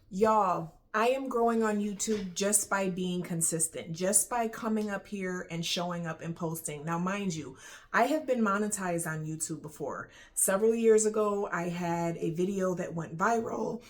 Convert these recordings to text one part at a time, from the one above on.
Y'all, I am growing on YouTube just by being consistent, just by coming up here and showing up and posting. Now, mind you, I have been monetized on YouTube before. Several years ago, I had a video that went viral.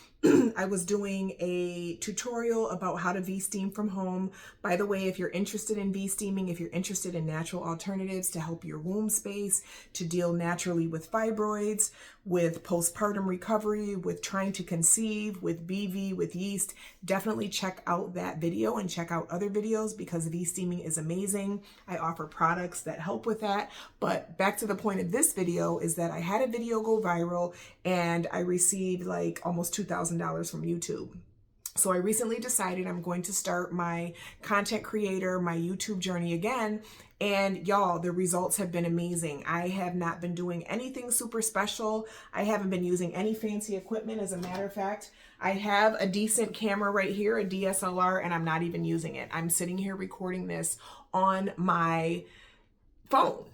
I was doing a tutorial about how to V-steam from home. By the way, if you're interested in V-steaming, if you're interested in natural alternatives to help your womb space, to deal naturally with fibroids, with postpartum recovery, with trying to conceive, with BV, with yeast, definitely check out that video and check out other videos because V-steaming is amazing. I offer products that help with that. But back to the point of this video is that I had a video go viral and I received like almost $2,000 from YouTube. So I recently decided I'm going to start my content creator, my YouTube journey again. And y'all, the results have been amazing. I have not been doing anything super special. I haven't been using any fancy equipment. As a matter of fact, I have a decent camera right here, a DSLR, and I'm not even using it. I'm sitting here recording this on my phone.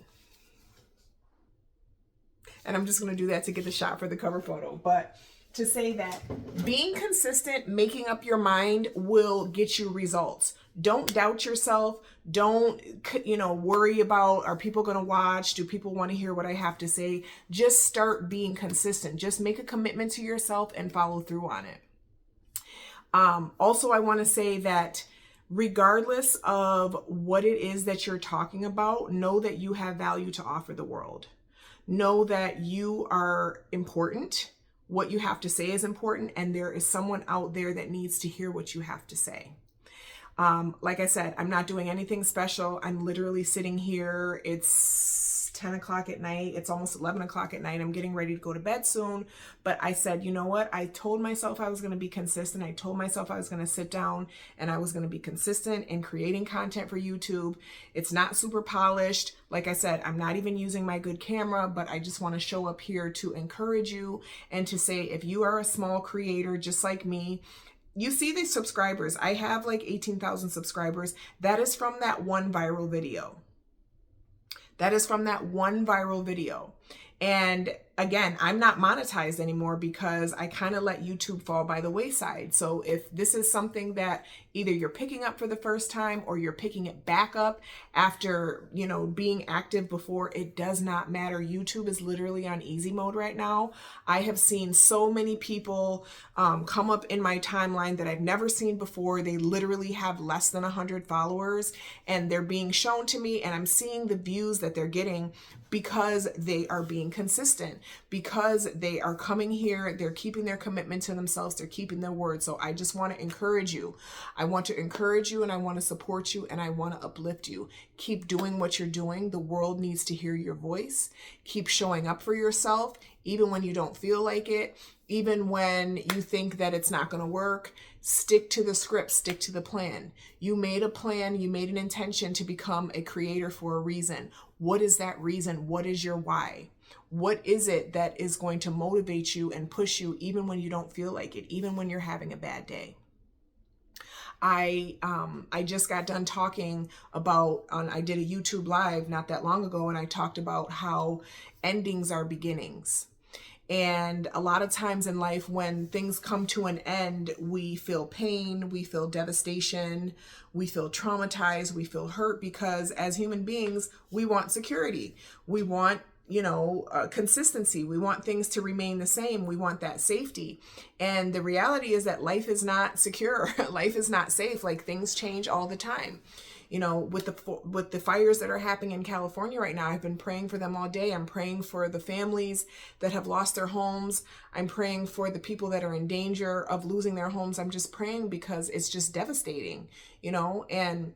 And I'm just going to do that to get the shot for the cover photo. But to say that being consistent, making up your mind will get you results. Don't doubt yourself. Don't, worry about, are people going to watch? Do people want to hear what I have to say? Just start being consistent. Just make a commitment to yourself and follow through on it. Also, I want to say that regardless of what it is that you're talking about, know that you have value to offer the world. Know that you are important. What you have to say is important, and there is someone out there that needs to hear what you have to say. Like I said, I'm not doing anything special. I'm literally sitting here. It's 10 o'clock at night. It's almost 11 o'clock at night. I'm getting ready to go to bed soon. But I said, you know what? I told myself I was going to be consistent. I told myself I was going to sit down and I was going to be consistent in creating content for YouTube. It's not super polished. Like I said, I'm not even using my good camera, but I just want to show up here to encourage you and to say, if you are a small creator just like me, you see these subscribers. I have like 18,000 subscribers. That is from that one viral video. That is from that one viral video. And again, I'm not monetized anymore because I kind of let YouTube fall by the wayside. So if this is something that either you're picking up for the first time or you're picking it back up after, being active before, it does not matter. YouTube is literally on easy mode right now. I have seen so many people come up in my timeline that I've never seen before. They literally have less than 100 followers and they're being shown to me, and I'm seeing the views that they're getting because they are being consistent, because they are coming here, they're keeping their commitment to themselves, they're keeping their word. So I just want to encourage you. I want to encourage you and I want to support you and I want to uplift you. Keep doing what you're doing. The world needs to hear your voice. Keep showing up for yourself, even when you don't feel like it, even when you think that it's not going to work. Stick to the script, stick to the plan. You made a plan, you made an intention to become a creator for a reason. What is that reason? What is your why? What is it that is going to motivate you and push you even when you don't feel like it, even when you're having a bad day? I just got done talking about, I did a YouTube live not that long ago, and I talked about how endings are beginnings. And a lot of times in life, when things come to an end, we feel pain, we feel devastation, we feel traumatized, we feel hurt, because as human beings, we want security. We want consistency. We want things to remain the same. We want that safety. And the reality is that life is not secure. Life is not safe. Like, things change all the time. With the fires that are happening in California right now, I've been praying for them all day. I'm praying for the families that have lost their homes. I'm praying for the people that are in danger of losing their homes. I'm just praying because it's just devastating, and,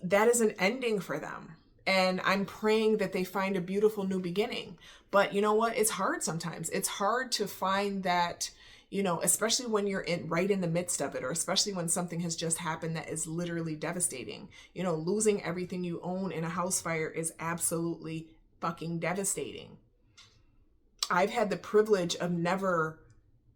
that is an ending for them. And I'm praying that they find a beautiful new beginning. But you know what? It's hard sometimes. It's hard to find that, especially when you're right in the midst of it, or especially when something has just happened that is literally devastating. Losing everything you own in a house fire is absolutely fucking devastating. I've had the privilege of never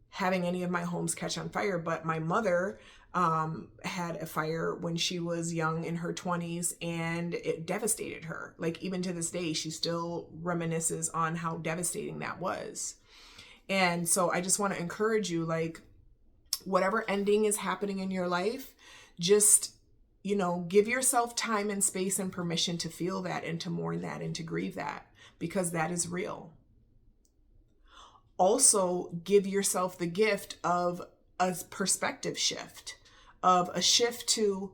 having any of my homes catch on fire, but my mother had a fire when she was young in her 20s, and it devastated her. Like, even to this day, she still reminisces on how devastating that was. And so I just want to encourage you, like, whatever ending is happening in your life, just, you know, give yourself time and space and permission to feel that and to mourn that and to grieve that, because that is real. Also, give yourself the gift of a perspective shift, of a shift to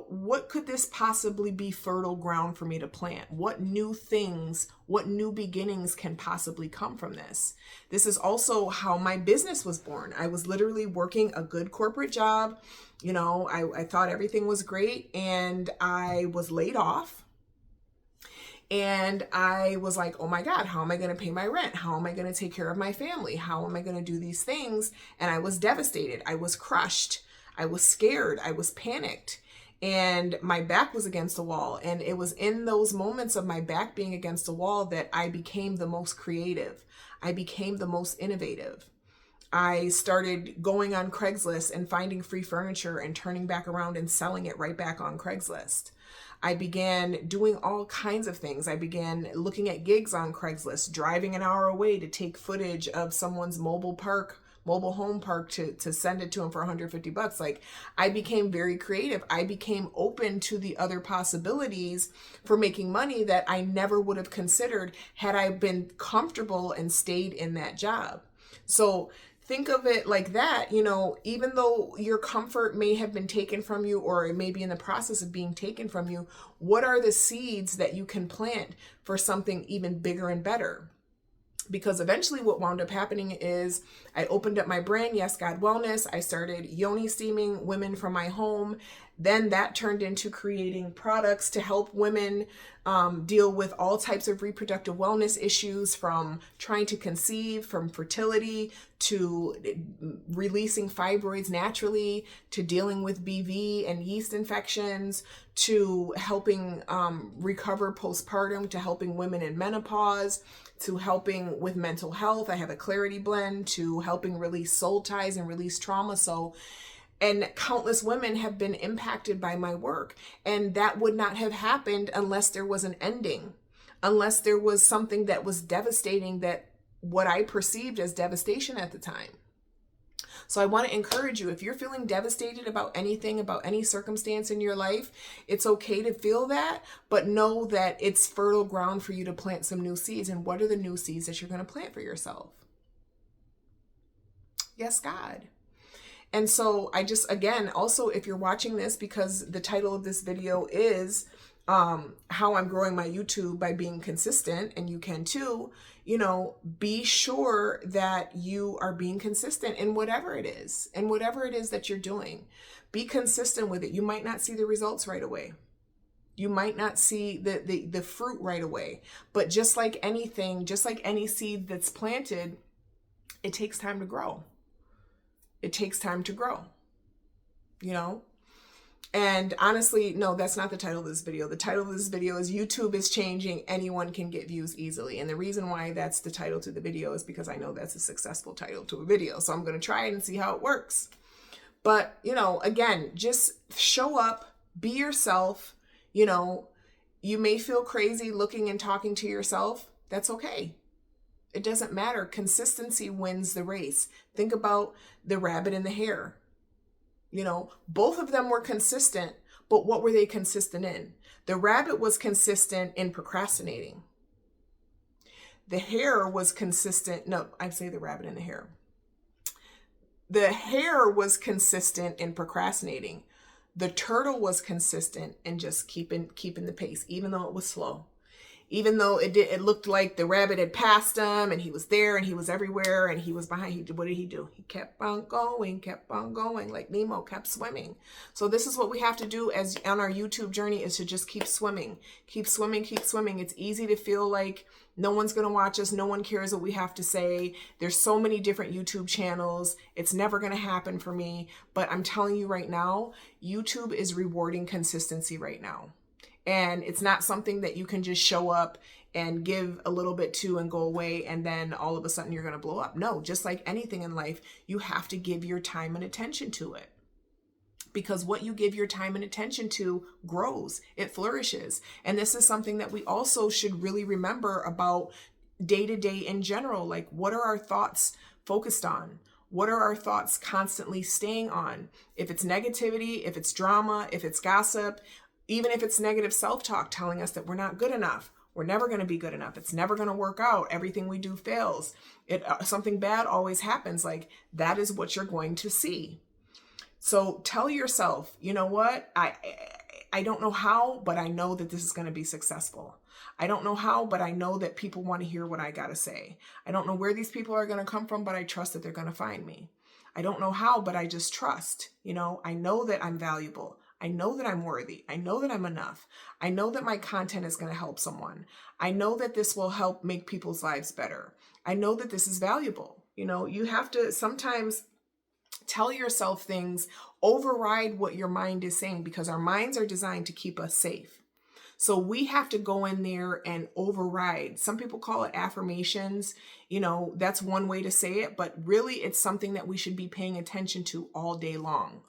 what could this possibly be fertile ground for me to plant? What new things, what new beginnings can possibly come from this? This is also how my business was born. I was literally working a good corporate job. You know, I thought everything was great, and I was laid off. And I was like, oh my God, how am I going to pay my rent? How am I going to take care of my family? How am I going to do these things? And I was devastated. I was crushed. I was scared. I was panicked. And my back was against the wall. And it was in those moments of my back being against the wall that I became the most creative. I became the most innovative. I started going on Craigslist and finding free furniture and turning back around and selling it right back on Craigslist. I began doing all kinds of things. I began looking at gigs on Craigslist, driving an hour away to take footage of someone's mobile home park to send it to them for $150. Like, I became very creative. I became open to the other possibilities for making money that I never would have considered had I been comfortable and stayed in that job. So think of it like that, you know, even though your comfort may have been taken from you, or it may be in the process of being taken from you, what are the seeds that you can plant for something even bigger and better? Because eventually what wound up happening is I opened up my brand, Yes God Wellness. I started yoni steaming women from my home. Then that turned into creating products to help women deal with all types of reproductive wellness issues, from trying to conceive, from fertility, to releasing fibroids naturally, to dealing with BV and yeast infections, to helping recover postpartum, to helping women in menopause, to helping with mental health. I have a clarity blend, to helping release soul ties and release trauma. And countless women have been impacted by my work. And that would not have happened unless there was an ending, unless there was something that was devastating, that what I perceived as devastation at the time. So I want to encourage you, if you're feeling devastated about anything, about any circumstance in your life, it's okay to feel that, but know that it's fertile ground for you to plant some new seeds. And what are the new seeds that you're going to plant for yourself? Yes, God. And so I just, again, also, if you're watching this, because the title of this video is how I'm growing my YouTube by being consistent, and you can too, you know, be sure that you are being consistent in whatever it is, that you're doing. Be consistent with it. You might not see the results right away. You might not see the fruit right away, but just like anything, just like any seed that's planted, it takes time to grow. It takes time to grow, you know? And honestly, no, that's not the title of this video. The title of this video is YouTube is Changing. Anyone can get views easily. And the reason why that's the title to the video is because I know that's a successful title to a video. So I'm going to try it and see how it works. But, you know, again, just show up, be yourself. You know, you may feel crazy looking and talking to yourself. That's okay. It doesn't matter. Consistency wins the race. Think about the rabbit and the hare. You know, both of them were consistent, but what were they consistent in? The rabbit was consistent in procrastinating. The hare was consistent. No, I'd say the rabbit and the hare. The hare was consistent in procrastinating. The turtle was consistent in just keeping the pace, even though it was slow. Even though it looked like the rabbit had passed him, and he was there and he was everywhere and he was behind. What did he do? He kept on going, like Nemo kept swimming. So this is what we have to do as on our YouTube journey, is to just keep swimming. Keep swimming. It's easy to feel like no one's going to watch us. No one cares what we have to say. There's so many different YouTube channels. It's never going to happen for me. But I'm telling you right now, YouTube is rewarding consistency right now. And it's not something that you can just show up and give a little bit to and go away, and then all of a sudden you're going to blow up. No, just like anything in life, you have to give your time and attention to it. Because what you give your time and attention to grows, it flourishes. And this is something that we also should really remember about day to day in general. Like, what are our thoughts focused on? What are our thoughts constantly staying on? If it's negativity, if it's drama, if it's gossip, even if it's negative self-talk telling us that we're not good enough, we're never going to be good enough, it's never going to work out, everything we do fails, something bad always happens, like, that is what you're going to see. So tell yourself, you know what? I don't know how, but I know that this is going to be successful. I don't know how, but I know that people want to hear what I got to say. I don't know where these people are going to come from, but I trust that they're going to find me. I don't know how, but I just trust. I know that I'm valuable. I know that I'm worthy. I know that I'm enough. I know that my content is going to help someone. I know that this will help make people's lives better. I know that this is valuable. You have to sometimes tell yourself things, override what your mind is saying, because our minds are designed to keep us safe. So we have to go in there and override. Some people call it affirmations. That's one way to say it, but really it's something that we should be paying attention to all day long.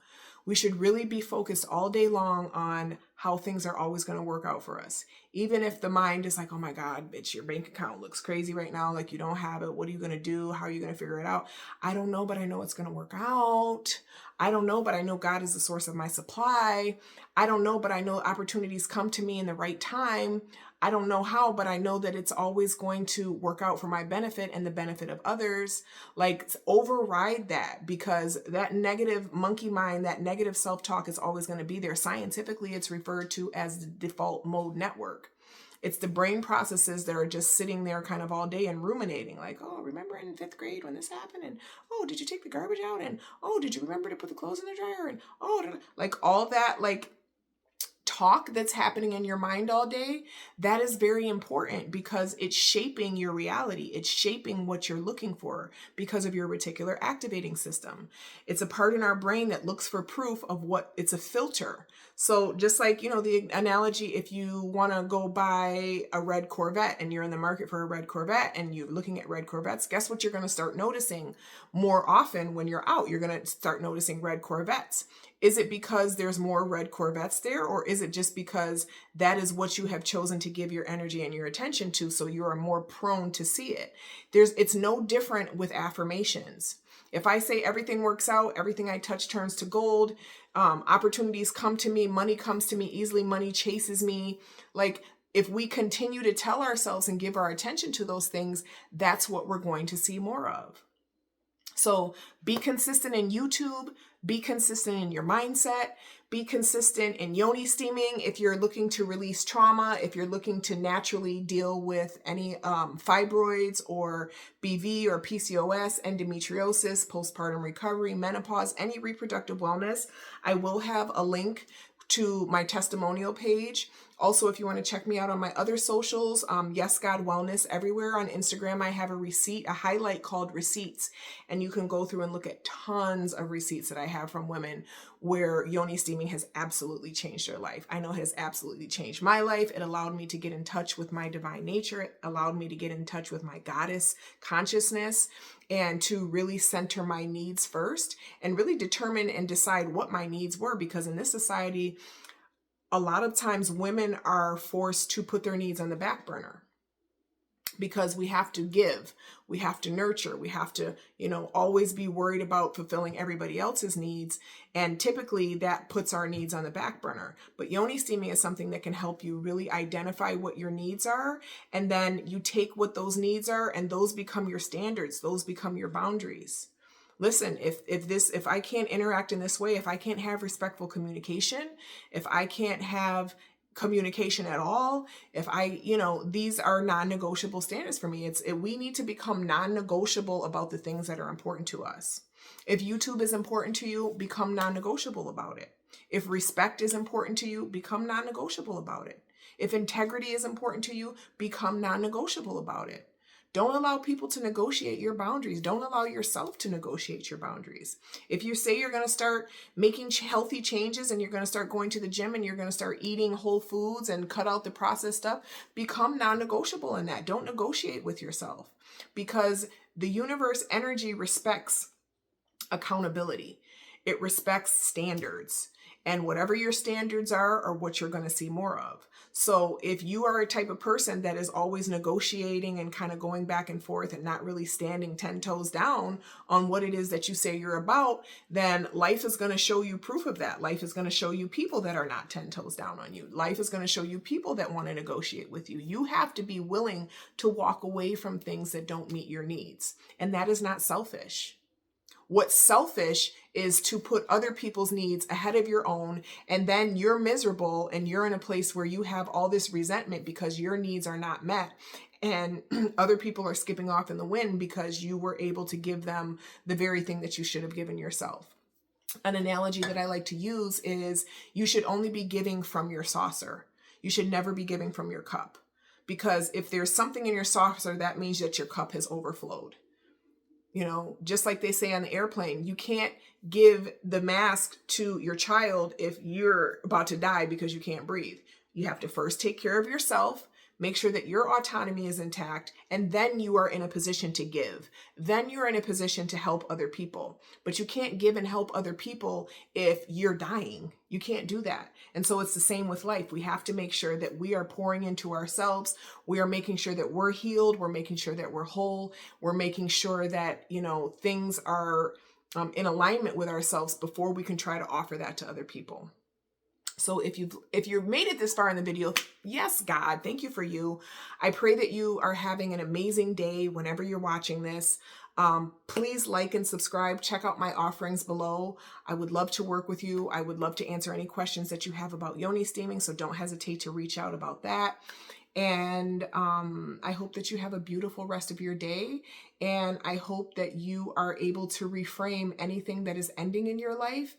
We should really be focused all day long on how things are always going to work out for us. Even if the mind is like, oh my God, bitch, your bank account looks crazy right now. Like, you don't have it. What are you going to do? How are you going to figure it out? I don't know, but I know it's going to work out. I don't know, but I know God is the source of my supply. I don't know, but I know opportunities come to me in the right time. I don't know how, but I know that it's always going to work out for my benefit and the benefit of others. Like, override that, because that negative monkey mind, that negative self-talk is always going to be there. Scientifically, it's referred to as the default mode network. It's the brain processes that are just sitting there kind of all day and ruminating, like, oh, remember in 5th grade when this happened? And, oh, did you take the garbage out? And, oh, did you remember to put the clothes in the dryer? And, oh, like, all that, like, talk that's happening in your mind all day, that is very important, because it's shaping your reality. It's shaping what you're looking for because of your reticular activating system. It's a part in our brain that looks for proof of what, it's a filter. So just like, the analogy, if you want to go buy a red Corvette and you're in the market for a red Corvette and you're looking at red Corvettes, guess what you're going to start noticing more often when you're out? You're going to start noticing red Corvettes. Is it because there's more red Corvettes there, or is it just because that is what you have chosen to give your energy and your attention to, so you are more prone to see it? It's no different with affirmations. If I say everything works out, everything I touch turns to gold, opportunities come to me, money comes to me easily, money chases me. Like, if we continue to tell ourselves and give our attention to those things, that's what we're going to see more of. So be consistent in YouTube, be consistent in your mindset, be consistent in yoni steaming if you're looking to release trauma, if you're looking to naturally deal with any fibroids or BV or PCOS, endometriosis, postpartum recovery, menopause, any reproductive wellness. I will have a link to my testimonial page. Also, if you want to check me out on my other socials, Yes God Wellness everywhere. On Instagram, I have a highlight called Receipts, and you can go through and look at tons of receipts that I have from women where yoni steaming has absolutely changed their life. I know it has absolutely changed my life. It allowed me to get in touch with my divine nature. It allowed me to get in touch with my goddess consciousness and to really center my needs first and really determine and decide what my needs were, because in this society, a lot of times women are forced to put their needs on the back burner because we have to give, we have to nurture, we have to, always be worried about fulfilling everybody else's needs. And typically that puts our needs on the back burner. But yoni steaming is something that can help you really identify what your needs are. And then you take what those needs are and those become your standards. Those become your boundaries. Listen, if I can't interact in this way, if I can't have respectful communication, if I can't have communication at all, if these are non-negotiable standards for me. We need to become non-negotiable about the things that are important to us. If YouTube is important to you, become non-negotiable about it. If respect is important to you, become non-negotiable about it. If integrity is important to you, become non-negotiable about it. Don't allow people to negotiate your boundaries. Don't allow yourself to negotiate your boundaries. If you say you're going to start making healthy changes and you're going to start going to the gym and you're going to start eating whole foods and cut out the processed stuff, become non-negotiable in that. Don't negotiate with yourself, because the universe energy respects accountability. It respects standards. And whatever your standards are what you're going to see more of. So if you are a type of person that is always negotiating and kind of going back and forth and not really standing 10 toes down on what it is that you say you're about, then life is going to show you proof of that. Life is going to show you people that are not 10 toes down on you. Life is going to show you people that want to negotiate with you. You have to be willing to walk away from things that don't meet your needs. And that is not selfish. What's selfish is to put other people's needs ahead of your own, and then you're miserable and you're in a place where you have all this resentment because your needs are not met, and other people are skipping off in the wind because you were able to give them the very thing that you should have given yourself. An analogy that I like to use is you should only be giving from your saucer. You should never be giving from your cup, because if there's something in your saucer, that means that your cup has overflowed. You know, just like they say on the airplane, you can't give the mask to your child if you're about to die because you can't breathe. You have to first take care of yourself, make sure that your autonomy is intact, and then you are in a position to give. Then you're in a position to help other people. But you can't give and help other people if you're dying. You can't do that. And so it's the same with life. We have to make sure that we are pouring into ourselves. We are making sure that we're healed. We're making sure that we're whole. We're making sure that, you know, things are in alignment with ourselves before we can try to offer that to other people. So if you've made it this far in the video, yes, God, thank you for you. I pray that you are having an amazing day whenever you're watching this. Please like and subscribe. Check out my offerings below. I would love to work with you. I would love to answer any questions that you have about yoni steaming, so don't hesitate to reach out about that. And I hope that you have a beautiful rest of your day. And I hope that you are able to reframe anything that is ending in your life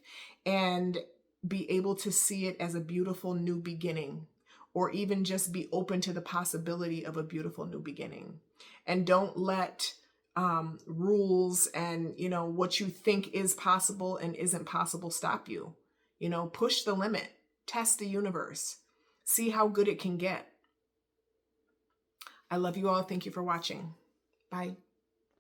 and be able to see it as a beautiful new beginning, or even just be open to the possibility of a beautiful new beginning. And don't let rules and, you know, what you think is possible and isn't possible stop you. You know, push the limit, test the universe, see how good it can get. I love you all. Thank you for watching. Bye.